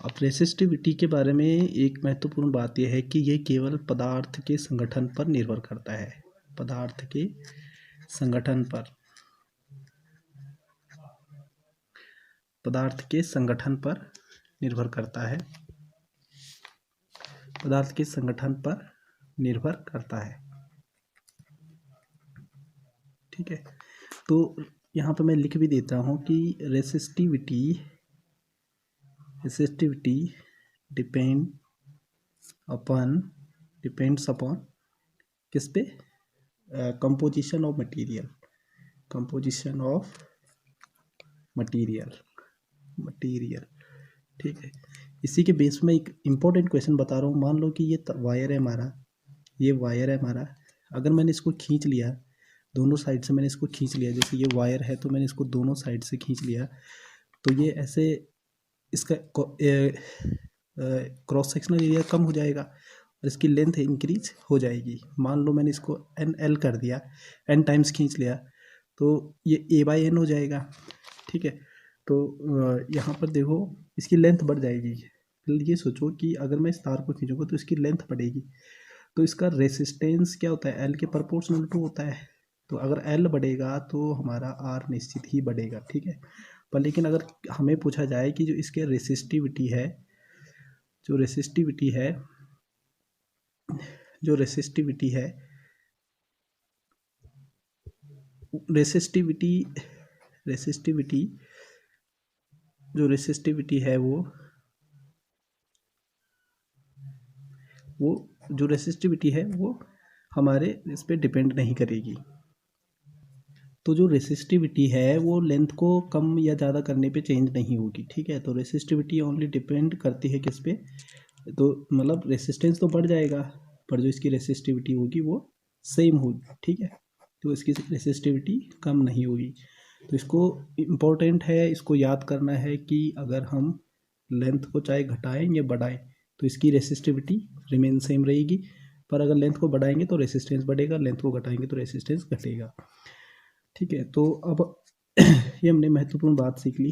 अब रेसिस्टिविटी के बारे में एक महत्वपूर्ण बात यह है कि ये केवल पदार्थ के संगठन पर निर्भर करता है। पदार्थ के संगठन पर, पदार्थ के संगठन पर निर्भर करता है। पदार्थ के संगठन पर निर्भर करता है। ठीक है, तो यहाँ पर मैं लिख भी देता हूँ कि रेसिस्टिविटी डिपेंड्स अपॉन किस पे? Composition of material, composition of material. ठीक है, इसी के बेस में एक इम्पोर्टेंट क्वेश्चन बता रहा हूँ। मान लो कि ये वायर है हमारा, ये वायर है हमारा। अगर मैंने इसको खींच लिया, दोनों साइड से मैंने इसको खींच लिया, जैसे ये वायर है तो मैंने इसको दोनों साइड से खींच लिया, तो ये ऐसे इसका क्रॉस सेक्शनल एरिया कम हो जाएगा और इसकी लेंथ इंक्रीज हो जाएगी। मान लो मैंने इसको NL कर दिया, N टाइम्स खींच लिया, तो ये A/N हो जाएगा। ठीक है, तो यहाँ पर देखो इसकी लेंथ बढ़ जाएगी। ये सोचो कि अगर मैं इस तार को खींचूंगा तो इसकी लेंथ बढ़ेगी, तो इसका रेसिस्टेंस क्या होता है? L के प्रोपोर्शनल टू होता है। तो अगर L बढ़ेगा तो हमारा R निश्चित ही बढ़ेगा। ठीक है, पर लेकिन अगर हमें पूछा जाए कि जो इसके रेसिस्टिविटी है, जो रेसिस्टिविटी है वो हमारे इस पे डिपेंड नहीं करेगी। तो जो रेसिस्टिविटी है वो लेंथ को कम या ज़्यादा करने पे चेंज नहीं होगी। ठीक है, तो रेसिस्टिविटी ओनली डिपेंड करती है किस पे? तो मतलब रेसिस्टेंस तो बढ़ जाएगा पर जो इसकी रेसिस्टिविटी होगी वो सेम होगी। ठीक है, तो इसकी रेसिस्टिविटी कम नहीं होगी। तो इसको इम्पोर्टेंट है, इसको याद करना है कि अगर हम लेंथ को चाहे घटाएं या बढ़ाएं तो इसकी रेसिस्टिविटी रिमेन सेम रहेगी, पर अगर लेंथ को बढ़ाएंगे तो रेसिस्टेंस बढ़ेगा, लेंथ को घटाएंगे तो रेसिस्टेंस घटेगा। ठीक है, तो अब ये हमने महत्वपूर्ण बात सीख ली।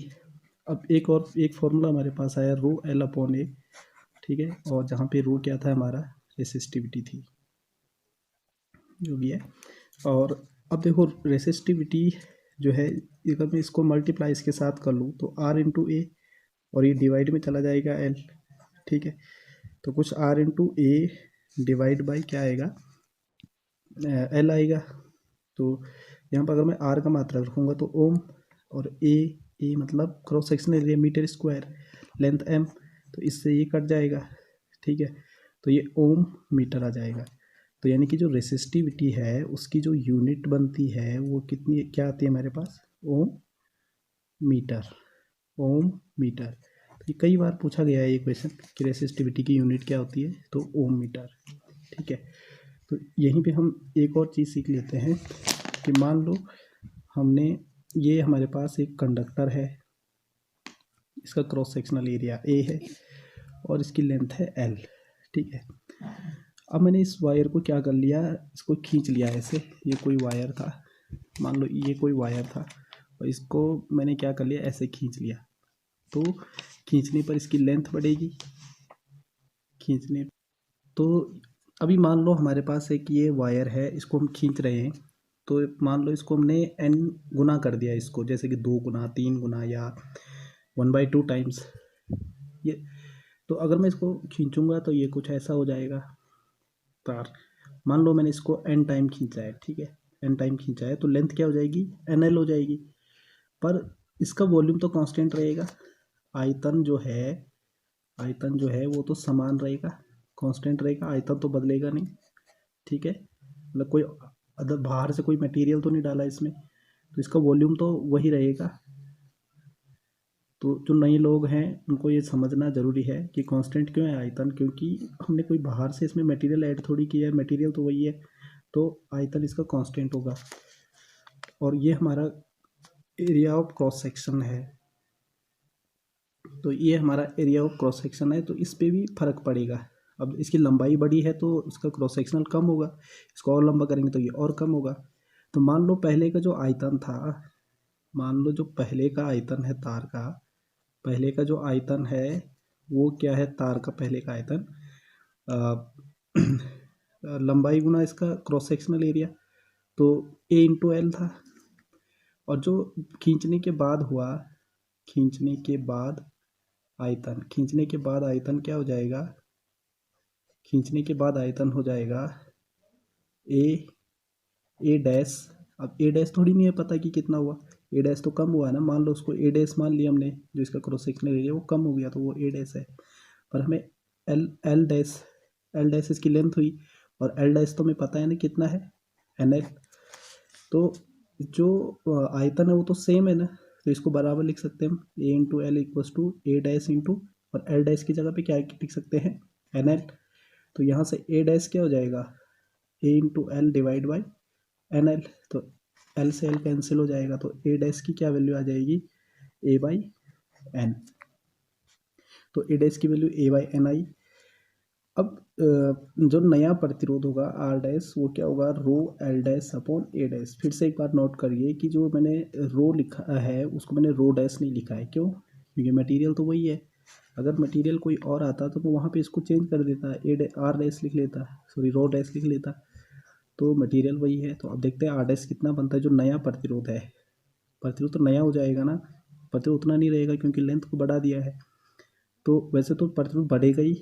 अब एक फॉर्मूला हमारे पास आया ρL/A। ठीक है, और जहाँ पे रो क्या था हमारा? रेसिस्टिविटी थी, जो भी है। और अब देखो रेसिस्टिविटी जो है, अगर मैं इसको मल्टीप्लाई इसके साथ कर लूँ तो R/A, और ये डिवाइड में चला जाएगा L। ठीक है, तो कुछ R/A डिवाइड बाई क्या आएगा? L आएगा। तो यहाँ पर अगर मैं R का मात्रा रखूँगा तो ओम, और A मतलब cross sectional area metre square, length M, तो इससे ये कट जाएगा। ठीक है, तो ये ओम मीटर आ जाएगा। तो यानी कि जो रेसिस्टिविटी है उसकी जो यूनिट बनती है वो कितनी क्या आती है हमारे पास? ओम मीटर। तो ये कई बार पूछा गया है ये क्वेश्चन कि रेसिस्टिविटी की यूनिट क्या होती है, तो ओम मीटर। ठीक है, तो यहीं पे हम एक और चीज़ सीख लेते हैं कि मान लो हमने ये हमारे पास एक कंडक्टर है, इसका क्रॉस सेक्शनल एरिया A है और इसकी लेंथ है L। ठीक है, अब मैंने इस वायर को क्या कर लिया? इसको खींच लिया ऐसे। ये कोई वायर था, मान लो ये कोई वायर था, और इसको मैंने क्या कर लिया? ऐसे खींच लिया। तो खींचने पर इसकी लेंथ बढ़ेगी, तो अभी मान लो हमारे पास एक ये वायर है, इसको हम खींच रहे हैं, तो मान लो इसको हमने n गुना कर दिया इसको, जैसे कि 2 गुना, 3 गुना या 1/2 टाइम्स ये। तो अगर मैं इसको खींचूंगा तो ये कुछ ऐसा हो जाएगा तार। मान लो मैंने इसको n टाइम खींचा है। ठीक है, n टाइम खींचा है तो लेंथ क्या हो जाएगी? NL हो जाएगी, पर इसका वॉल्यूम तो कांस्टेंट रहेगा। आयतन जो है वो तो समान रहेगा, कांस्टेंट रहेगा, आयतन तो बदलेगा नहीं। ठीक है, मतलब कोई अदर बाहर से कोई मटेरियल तो नहीं डाला इसमें, तो इसका वॉल्यूम तो वही रहेगा। तो जो नए लोग हैं उनको ये समझना ज़रूरी है कि कांस्टेंट क्यों है आयतन, क्योंकि हमने कोई बाहर से इसमें मटेरियल ऐड थोड़ी किया है, मटेरियल तो वही है, तो आयतन इसका कांस्टेंट होगा। और ये हमारा एरिया ऑफ क्रॉस सेक्शन है, तो ये हमारा एरिया ऑफ क्रॉस सेक्शन है, तो इस पर भी फर्क पड़ेगा। अब इसकी लंबाई बड़ी है तो उसका क्रॉस सेक्शनल कम होगा, इसको और लंबा करेंगे तो ये और कम होगा। तो मान लो पहले का जो आयतन था, मान लो जो पहले का आयतन है तार का, पहले का जो आयतन है वो क्या है, तार का पहले का आयतन लंबाई गुना इसका क्रॉस सेक्शनल एरिया, तो ए इंटू एल था। और जो खींचने के बाद हुआ, खींचने के बाद आयतन, खींचने के बाद आयतन क्या हो जाएगा, खींचने के बाद आयतन हो जाएगा ए डैश। अब ए डैश थोड़ी नहीं है पता कि कितना हुआ, ए डैश तो कम हुआ है ना, मान लो उसको ए डैश मान लिया हमने, जो इसका क्रॉस सेक्शनल एरिया वो कम हो गया तो वो ए डैश है। पर हमें एल डैश इसकी लेंथ हुई, और एल डैश तो हमें पता है ना कितना है, एन एल। तो जो आयतन है वो तो सेम है ना, तो इसको बराबर लिख सकते हैं हम, A into L equals to A dash into, और एल डैश की जगह पे क्या लिख सकते हैं, एन एल। तो यहाँ से ए डैश क्या हो जाएगा, A into L divide by N L. तो एल से एल कैंसिल हो जाएगा, तो ए डैश की क्या वैल्यू आ जाएगी, ए बाई एन। तो ए डैश की value A by N I. अब जो नया प्रतिरोध होगा आर डैश, वो क्या होगा, रो एल डैश अपॉन ए डैश। फिर से एक बार नोट करिए कि जो मैंने रो लिखा है उसको मैंने रो डैश नहीं लिखा है, क्यों, क्योंकि मटेरियल तो वही है। अगर मटेरियल कोई और आता तो मैं वहाँ पे इसको चेंज कर देता, आर डैश लिख लेता, सॉरी रो डैश लिख लेता, तो मटेरियल वही है। तो अब देखते हैं आर डैश कितना बनता है, जो नया प्रतिरोध है, प्रतिरोध तो नया हो जाएगा ना, प्रतिरोध उतना नहीं रहेगा क्योंकि लेंथ को बढ़ा दिया है। तो वैसे तो प्रतिरोध बढ़ेगा ही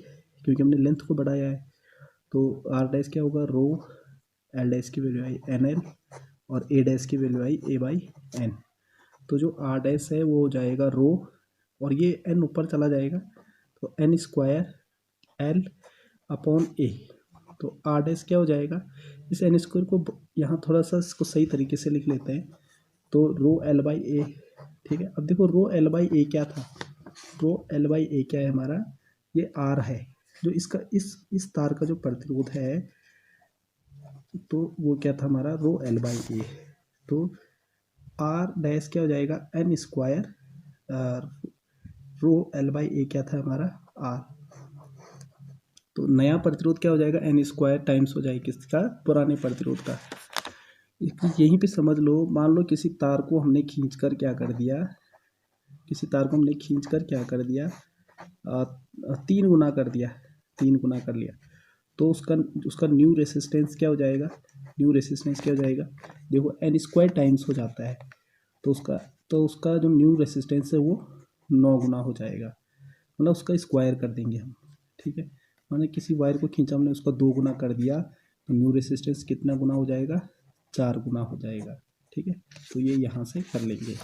क्योंकि हमने लेंथ को बढ़ाया है। तो आर डैश क्या होगा, रो एल डैश की वैल्यू आई एन एल, और ए डैश की value I A by N. तो जो आर डैश है वो हो जाएगा रो, और ये एन ऊपर चला जाएगा, तो एन स्क्वायर एल अपॉन ए। तो आर डैश क्या हो जाएगा, इस एन स्क्वायर को यहाँ थोड़ा सा इसको सही तरीके से लिख लेते हैं, तो रो एल बाई ए, ठीक है। अब देखो रो एल बाई ए क्या था, रो एल बाई ए क्या है हमारा, ये आर है, जो इसका इस तार का जो प्रतिरोध है, तो वो क्या था हमारा, रो एल बाई ए। तो आर डैश क्या हो जाएगा, N square rho L by A क्या था हमारा, आर। तो नया प्रतिरोध क्या हो जाएगा, एन स्क्वायर टाइम्स हो जाएगा किसका, पुराने प्रतिरोध का। यहीं पे समझ लो, मान लो किसी तार को हमने खींच कर क्या कर दिया, किसी तार को हमने खींच कर क्या कर दिया, 3 गुना कर दिया, 3 गुना कर लिया, तो उसका उसका न्यू रेसिस्टेंस क्या हो जाएगा, न्यू रेसिस्टेंस क्या हो जाएगा, देखो एन स्क्वायर टाइम्स हो जाता है, तो उसका जो न्यू रेसिस्टेंस है वो 9 गुना हो जाएगा, मतलब उसका स्क्वायर कर देंगे हम, ठीक है। मैंने किसी वायर को खींचा, हमने उसका 2 गुना कर दिया, तो न्यू रेसिस्टेंस कितना गुना हो जाएगा, 4 गुना हो जाएगा, ठीक है। तो ये यहाँ से कर लेंगे।